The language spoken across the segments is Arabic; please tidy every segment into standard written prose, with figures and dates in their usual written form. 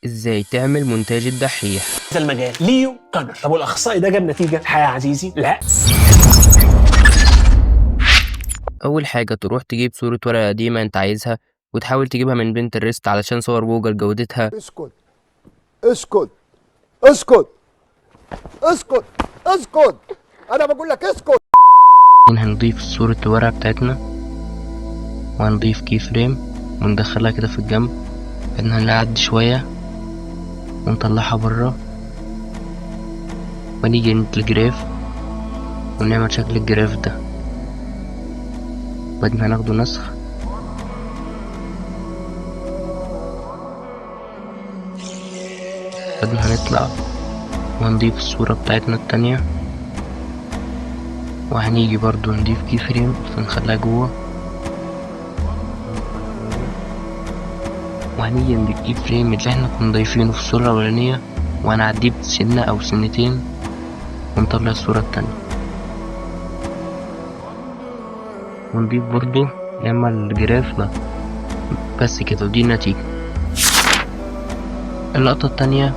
ازاي تعمل مونتاج الدحيح. هذا المجال ليو قدر. طب والاخصائي ده جاب نتيجه الحقيقه يا عزيزي؟ لا. اول حاجه تروح تجيب صوره ورقه قديمه انت عايزها وتحاول تجيبها من بنترست علشان صور جوجل جودتها. اسكت اسكت اسكت اسكت اسكت، انا بقول لك اسكت. هنضيف صوره الورقه بتاعتنا وهنضيف كي فريم وندخلها كده في الجنب، بعدين هنعدي شويه ونطلعها برا ونيجي عند الجراف ونعمل شكل الجراف ده، بعدين هناخده نسخ بعدين هنطلع وهنضيف الصورة بتاعتنا التانية وهنيجي برضو نضيف كي فريم ونخليها جوه، وهنيجي عند الكي فريم اللي احنا كنا ضايفينه في الصورة الأولانية وهنعديه بسنة أو سنتين ونطلع الصورة التانية ونضيف برضو نعمل الجراف ده. بس كده ودي النتيجة. اللقطة التانية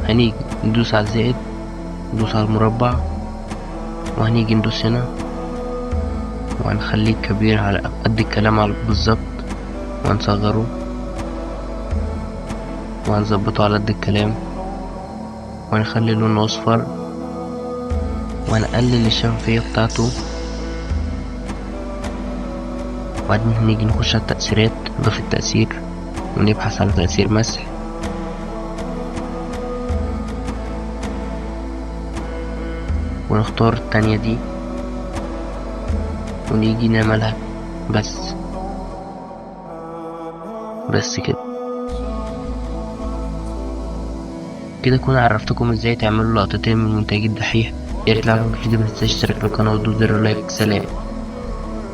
هنيجي ندوس على الزائد، ندوس على المربع وهنيجي ندوس هنا وهنخليه كبير على قد الكلام بالظبط وهنصغره وهنظبطه على قد الكلام وهنخلي لونه اصفر وهنقلل الشفافية بتاعته، وبعدين هنيجي نخش على التأثيرات، نضيف التأثير ونبحث على تأثير مسح ونختار التانية دي ونيجي نعملها بس كده كنا عرفتكم ازاي تعملوا لقطتين من مونتاج الدحيح. ياريت لو عجبك الفيديو متنساش تشترك في القناة وتدوس زر اللايك. سلام.